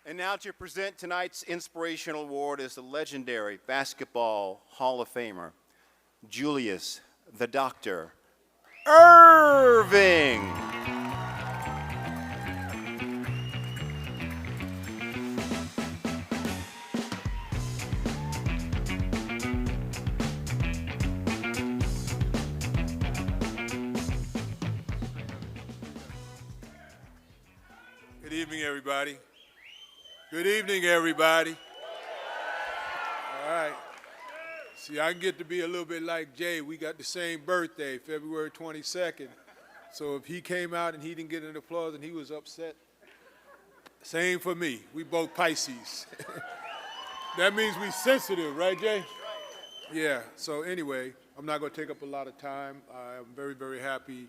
And now to present tonight's Inspirational Award is the legendary Basketball Hall of Famer, Julius, the Doctor, Erving. Good evening, everybody. Good evening, everybody. All right. See, I can get to be a little bit like Jay. We got the same birthday, February 22nd. So if he came out and he didn't get an applause and he was upset, same for me. We both Pisces. That means we sensitive, right, Jay? Yeah. So anyway, I'm not going to take up a lot of time. I'm very, very happy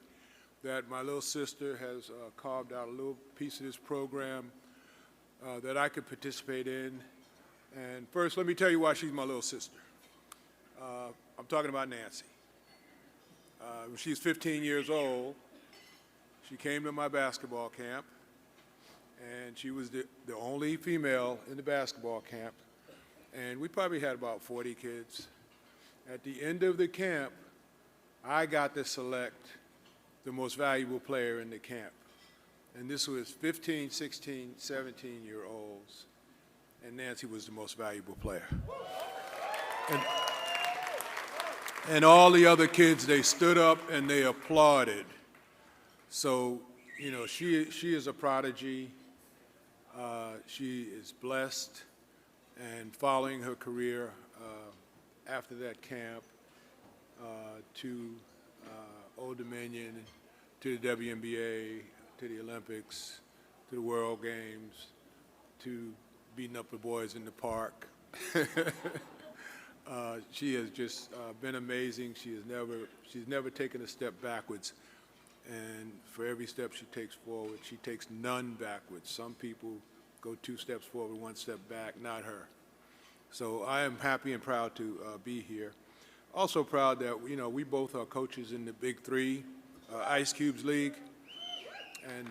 that my little sister has carved out a little piece of this program that I could participate in. And first, let me tell you why she's my little sister. I'm talking about Nancy. When she's 15 years old, she came to my basketball camp, and she was the only female in the basketball camp. And we probably had about 40 kids. At the end of the camp, I got to select the most valuable player in the camp. And this was 15, 16, 17-year-olds, and Nancy was the most valuable player. And all the other kids, they stood up and they applauded. So, you know, she is a prodigy. She is blessed, and following her career after that camp to Old Dominion, to the WNBA, to the Olympics, to the World Games, to beating up the boys in the park. She has just been amazing. She's never taken a step backwards. And for every step she takes forward, she takes none backwards. Some people go 2 steps forward, 1 step back, not her. So I am happy and proud to be here. Also proud that, you know, we both are coaches in the Big Three, Ice Cube's league. And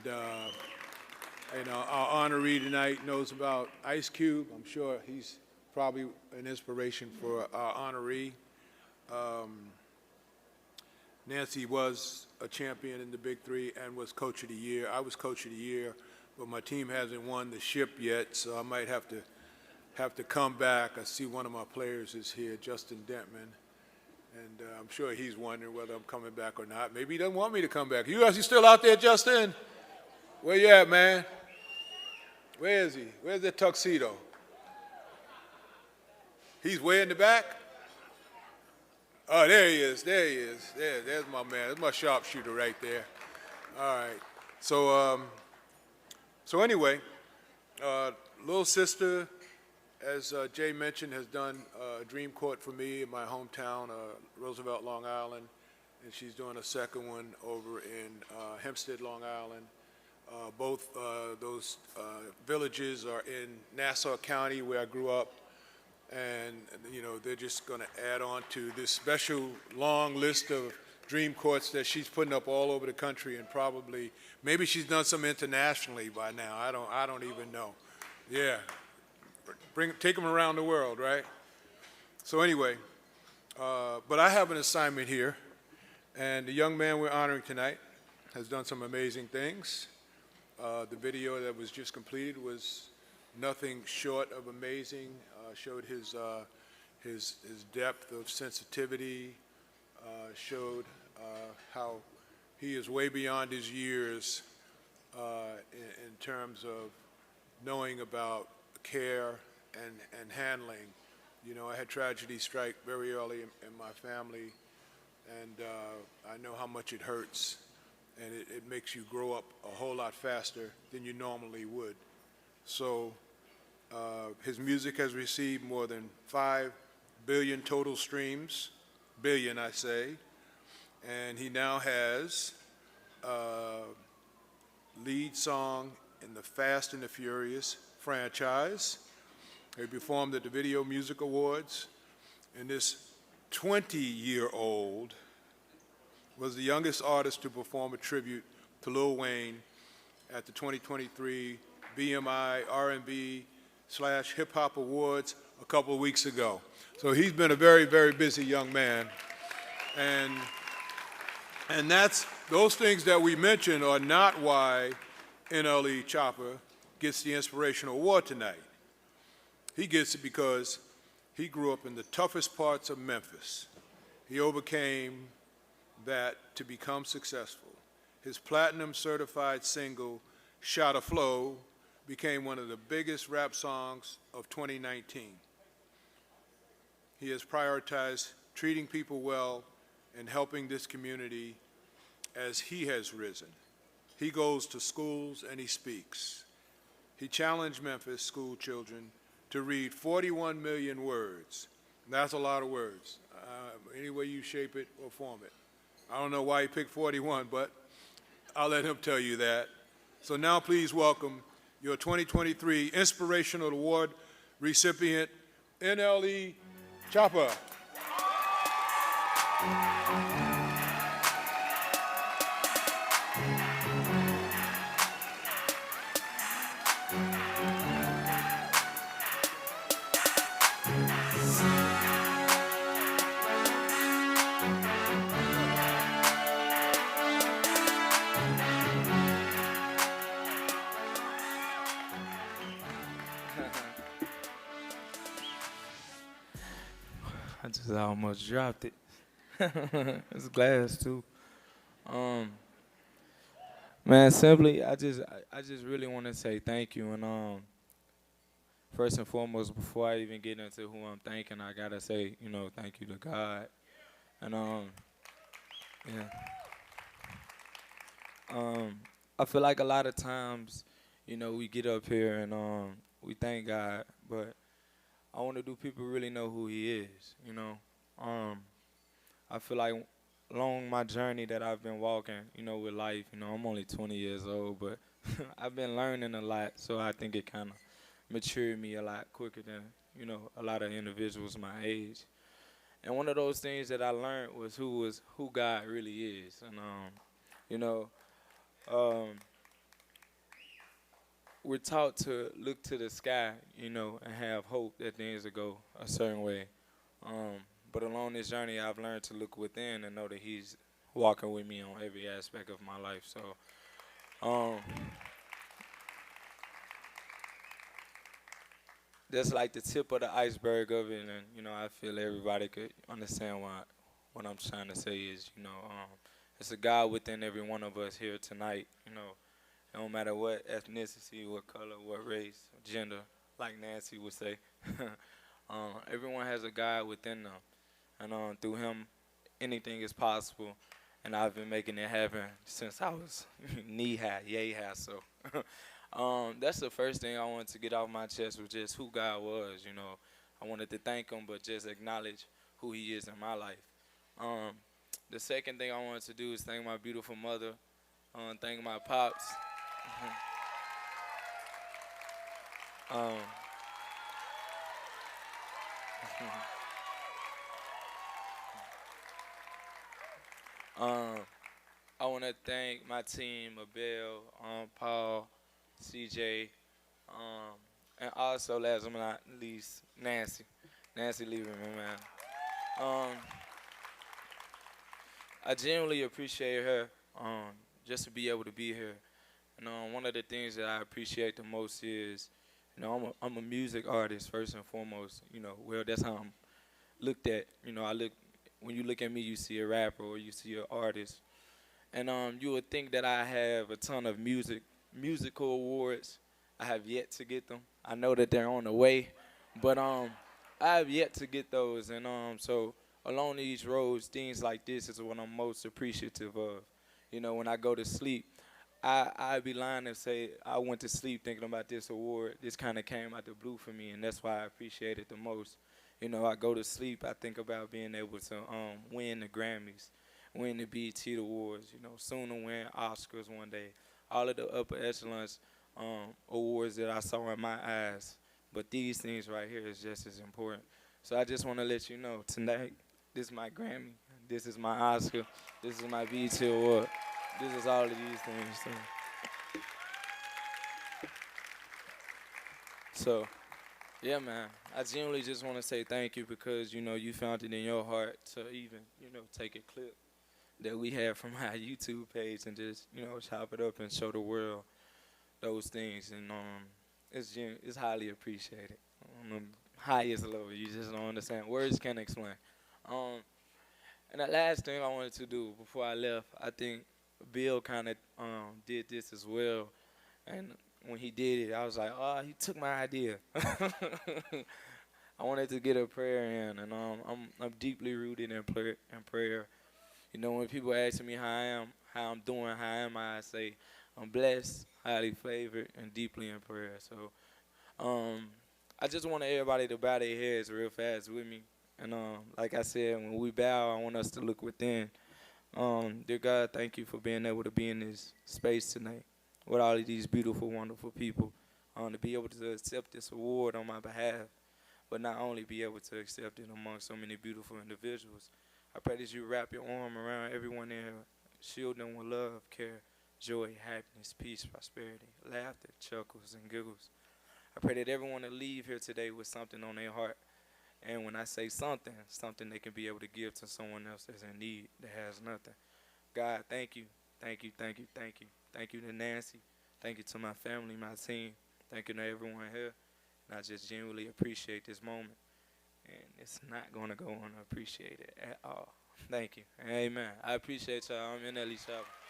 you know, our honoree tonight knows about Ice Cube. I'm sure he's probably an inspiration for our honoree. Nancy was a champion in the Big Three and was Coach of the Year. I was Coach of the Year, but my team hasn't won the ship yet, so I might have to come back. I see one of my players is here, Justin Dentman. And I'm sure he's wondering whether I'm coming back or not. Maybe he doesn't want me to come back. You still out there, Justin? Where you at, man? Where is he? Where's that tuxedo? He's way in the back? Oh, there he is. There he is. There's my man. That's my sharpshooter right there. All right. So anyway, little sister, as Jay mentioned, has done a dream court for me in my hometown, Roosevelt, Long Island, and she's doing a second one over in Hempstead, Long Island. Both those villages are in Nassau County, where I grew up, and you know, they're just going to add on to this special long list of dream courts that she's putting up all over the country, and probably maybe she's done some internationally by now. I don't even know. Yeah. Take them around the world, right? So anyway, but I have an assignment here, and the young man we're honoring tonight has done some amazing things. The video that was just completed was nothing short of amazing. Showed his depth of sensitivity. Showed how he is way beyond his years in terms of knowing about care and handling. You know, I had tragedy strike very early in my family, and I know how much it hurts, and it makes you grow up a whole lot faster than you normally would. So his music has received more than 5 billion total streams, billion I say, and he now has lead song in the Fast and the Furious franchise. He performed at the Video Music Awards, and this 20-year-old was the youngest artist to perform a tribute to Lil Wayne at the 2023 BMI R&B/Hip Hop Awards a couple of weeks ago. So he's been a very, very busy young man. And those things that we mentioned are not why NLE Choppa gets the Inspirational Award tonight. He gets it because he grew up in the toughest parts of Memphis. He overcame that to become successful. His platinum certified single, Shot a Flow, became one of the biggest rap songs of 2019. He has prioritized treating people well and helping this community as he has risen. He goes to schools and he speaks. He challenged Memphis school children to read 41 million words. That's a lot of words, any way you shape it or form it. I don't know why he picked 41, but I'll let him tell you that. So now please welcome your 2023 Inspirational Award recipient, NLE Choppa. I just almost dropped it. It's glass too. Man, simply, I just really want to say thank you. And first and foremost, before I even get into who I'm thanking, I gotta say, thank you to God. And yeah. I feel like a lot of times, we get up here and we thank God, but I want to do people really know who He is. I feel like along my journey that I've been walking, with life, I'm only 20 years old, but I've been learning a lot, so I think it kind of matured me a lot quicker than, a lot of individuals my age. And one of those things that I learned was who God really is. And, we're taught to look to the sky, and have hope that things will go a certain way. But along this journey, I've learned to look within and know that He's walking with me on every aspect of my life. So, that's like the tip of the iceberg of it, and I feel everybody could understand what I'm trying to say is, it's a God within every one of us here tonight. It don't matter what ethnicity, what color, what race, gender, like Nancy would say. Everyone has a God within them. And through Him, anything is possible. And I've been making it happen since I was knee-high, yay-high. So that's the first thing I wanted to get off my chest was just who God was, I wanted to thank Him, but just acknowledge who He is in my life. The second thing I wanted to do is thank my beautiful mother, thank my pops. I want to thank my team, Abel, Paul, CJ, and also, last but not least, Nancy Lieberman, man. I genuinely appreciate her just to be able to be here. And one of the things that I appreciate the most is, I'm a music artist first and foremost. Well, that's how I'm looked at. When you look at me, you see a rapper or you see an artist, and you would think that I have a ton of musical awards. I have yet to get them. I know that they're on the way, but I have yet to get those. And so along these roads, things like this is what I'm most appreciative of. When I go to sleep, I'd be lying to say I went to sleep thinking about this award. This kind of came out the blue for me, and that's why I appreciate it the most. I go to sleep, I think about being able to win the Grammys, win the BET Awards, soon to win Oscars one day. All of the upper echelons awards that I saw in my eyes. But these things right here is just as important. So I just want to let you know, tonight, this is my Grammy, this is my Oscar, this is my BET Award. This is all of these things. So. So, yeah, man, I genuinely just want to say thank you because, you know, you found it in your heart to even, you know, take a clip that we have from our YouTube page and just, you know, chop it up and show the world those things. And it's highly appreciated on the highest level. You just don't understand. Words can't explain. Um, and the last thing I wanted to do before I left, I think Bill kind of did this as well. And when he did it, I was like, oh, he took my idea. I wanted to get a prayer in, and I'm deeply rooted in prayer. You know, when people ask me how I'm doing, how am I say I'm blessed, highly favored, and deeply in prayer. So, I just want everybody to bow their heads real fast with me. And like I said, when we bow, I want us to look within. Dear God, thank you for being able to be in this space tonight with all of these beautiful, wonderful people. To be able to accept this award on my behalf, but not only be able to accept it among so many beautiful individuals. I pray that you wrap your arm around everyone there, shield them with love, care, joy, happiness, peace, prosperity, laughter, chuckles, and giggles. I pray that everyone will leave here today with something on their heart. And when I say something, something they can be able to give to someone else that's in need, that has nothing. God, thank you, thank you, thank you, thank you. Thank you to Nancy. Thank you to my family, my team. Thank you to everyone here. And I just genuinely appreciate this moment. And it's not going to go unappreciated at all. Thank you. Amen. I appreciate y'all. I'm NLE Choppa.